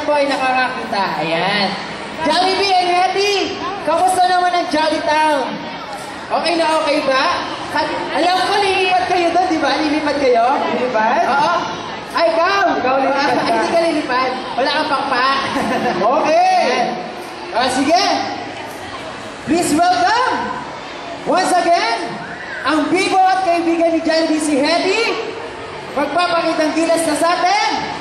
po ay nakakakita. Ayan. Jollibee and Hetty, kamusta naman ang Jolly Town? Okay na okay ba? Alam ko, lilipat kayo doon, di ba? Lilipat kayo? Lilipat? Oo. Ay, ikaw! Ikaw lilipat ka. Ay, hindi ka lilipat. Wala kang pakpak. Okay! Sige! Please welcome, once again, ang bibo at kaibigan ni Jollibee si Hetty. Magpapakitang gilas na sa atin.